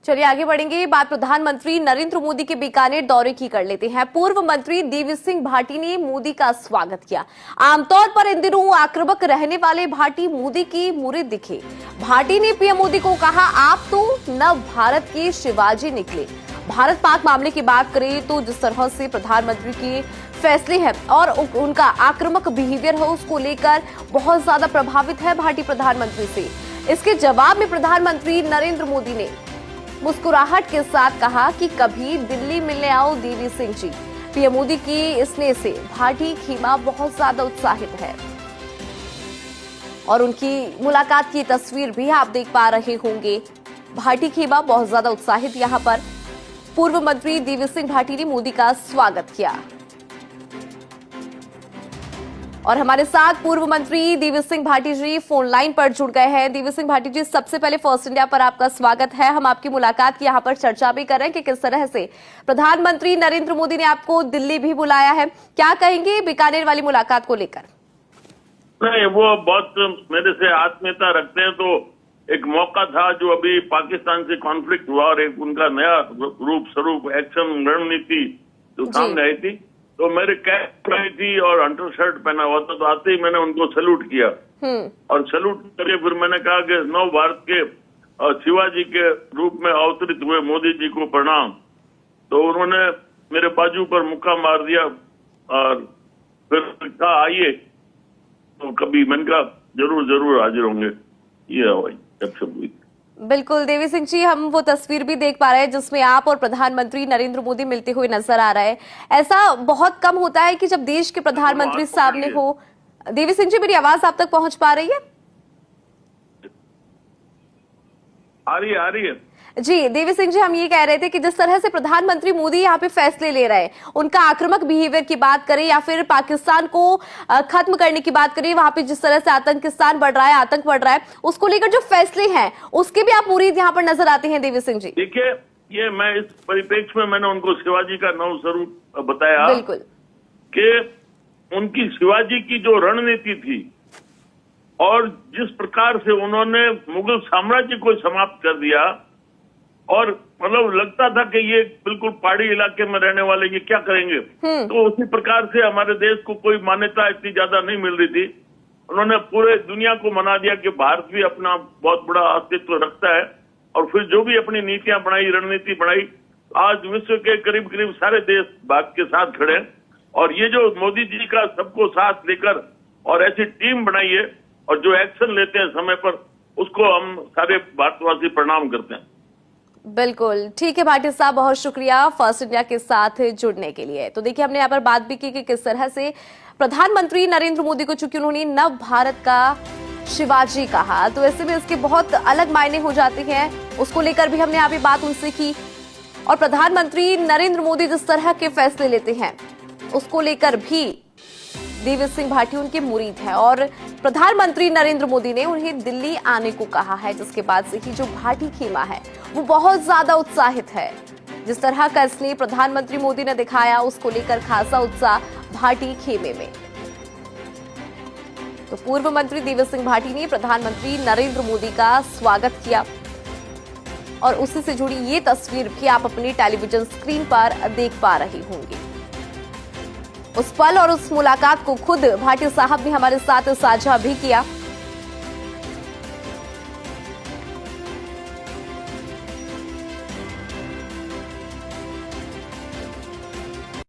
चलिए आगे बढ़ेंगे। बात प्रधानमंत्री नरेंद्र मोदी के बीकानेर दौरे की कर लेते हैं। पूर्व मंत्री देवी सिंह भाटी ने मोदी का स्वागत किया। आमतौर पर इन दिनों आक्रामक रहने वाले भाटी मोदी की मुरीद दिखे। भाटी ने पीएम मोदी को कहा, आप तो नव भारत के शिवाजी निकले। भारत पाक मामले की बात करें तो जिस तरह से प्रधानमंत्री के फैसले हैं और उनका आक्रामक बिहेवियर है, उसको लेकर बहुत ज्यादा प्रभावित है भाटी प्रधानमंत्री से। इसके जवाब में प्रधानमंत्री नरेंद्र मोदी ने मुस्कुराहट के साथ कहा कि कभी दिल्ली मिलने आओ देवी सिंह जी। पीएम मोदी की स्नेह से भाटी खीमा बहुत ज्यादा उत्साहित है और उनकी मुलाकात की तस्वीर भी आप देख पा रहे होंगे। भाटी खीमा बहुत ज्यादा उत्साहित। यहां पर पूर्व मंत्री देवी सिंह भाटी ने मोदी का स्वागत किया और हमारे साथ पूर्व मंत्री देवी सिंह भाटी जी फोन लाइन पर जुड़ गए हैं। देवी सिंह भाटी जी, सबसे पहले फर्स्ट इंडिया पर आपका स्वागत है। हम आपकी मुलाकात की यहाँ पर चर्चा भी कर रहे हैं कि किस तरह से प्रधानमंत्री नरेंद्र मोदी ने आपको दिल्ली भी बुलाया है। क्या कहेंगे बीकानेर वाली मुलाकात को लेकर? नहीं, वो बहुत मेरे से आत्मीयता रखते हैं, तो एक मौका था जो अभी पाकिस्तान से कॉन्फ्लिक्ट हुआ और एक उनका नया रूप स्वरूप एक्शन रणनीति जो सामने आई थी, तो मेरे कैप पहनी थी और अंडर शर्ट पहना हुआ था, तो आते ही मैंने उनको सैल्यूट किया और सैल्यूट करके फिर मैंने कहा कि नव भारत के शिवाजी के रूप में अवतरित हुए मोदी जी को प्रणाम। तो उन्होंने मेरे बाजू पर मुक्का मार दिया और फिर कहा आइए, तो कभी मैंने कहा जरूर हाजिर होंगे। ये गपशप हुई। बिल्कुल देवी सिंह जी, हम वो तस्वीर भी देख पा रहे हैं जिसमें आप और प्रधानमंत्री नरेंद्र मोदी मिलते हुए नजर आ रहे हैं। ऐसा बहुत कम होता है कि जब देश के प्रधानमंत्री सामने हो। देवी सिंह जी, मेरी आवाज आप तक पहुंच पा रही है? आ रही है जी। देवी सिंह जी, हम ये कह रहे थे कि जिस तरह से प्रधानमंत्री मोदी यहाँ पे फैसले ले रहे हैं, उनका आक्रामक बिहेवियर की बात करें या फिर पाकिस्तान को खत्म करने की बात करें, वहां पे जिस तरह से आतंकिस्तान बढ़ रहा है, आतंक बढ़ रहा है, उसको लेकर जो फैसले हैं उसके भी आप मुरीद यहाँ पर नजर आते हैं। देवी सिंह जी, देखिए, ये मैं इस परिप्रेक्ष्य में मैंने उनको शिवाजी का नव स्वरूप बताया। बिल्कुल कि उनकी शिवाजी की जो रणनीति थी और जिस प्रकार से उन्होंने मुगल साम्राज्य को समाप्त कर दिया, और मतलब लगता था कि ये बिल्कुल पहाड़ी इलाके में रहने वाले ये क्या करेंगे, तो उसी प्रकार से हमारे देश को कोई मान्यता इतनी ज्यादा नहीं मिल रही थी। उन्होंने पूरे दुनिया को मना दिया कि भारत भी अपना बहुत बड़ा अस्तित्व रखता है, और फिर जो भी अपनी नीतियां बनाई, रणनीति बनाई, आज विश्व के करीब करीब सारे देश भारत के साथ खड़े हैं। और ये जो मोदी जी का सबको साथ लेकर और ऐसी टीम बनाई है और जो एक्शन लेते हैं समय पर, उसको हम सारे भारतवासी प्रणाम करते हैं। बिल्कुल ठीक है भाटी साहब, बहुत शुक्रिया फर्स्ट इंडिया के साथ जुड़ने के लिए। तो देखिए, हमने यहाँ पर बात भी की कि किस तरह से प्रधानमंत्री नरेंद्र मोदी को, चूंकि उन्होंने नव भारत का शिवाजी कहा, तो ऐसे में इसके बहुत अलग मायने हो जाते हैं। उसको लेकर भी हमने यहाँ पे बात उनसे की और प्रधानमंत्री नरेंद्र मोदी जिस तरह के फैसले लेते हैं उसको लेकर भी देवी सिंह भाटी उनके मुरीद है और प्रधानमंत्री नरेंद्र मोदी ने उन्हें दिल्ली आने को कहा है, जिसके बाद से ही जो भाटी खीमा है वो बहुत ज्यादा उत्साहित है। जिस तरह का स्नेह प्रधानमंत्री मोदी ने दिखाया, उसको लेकर खासा उत्साह भाटी खेमे में। तो पूर्व मंत्री देवी सिंह भाटी ने प्रधानमंत्री नरेंद्र मोदी का स्वागत किया और उसी से जुड़ी ये तस्वीर भी आप अपनी टेलीविजन स्क्रीन पर देख पा रहे होंगे। उस पल और उस मुलाकात को खुद भाटी साहब ने हमारे साथ साझा भी किया।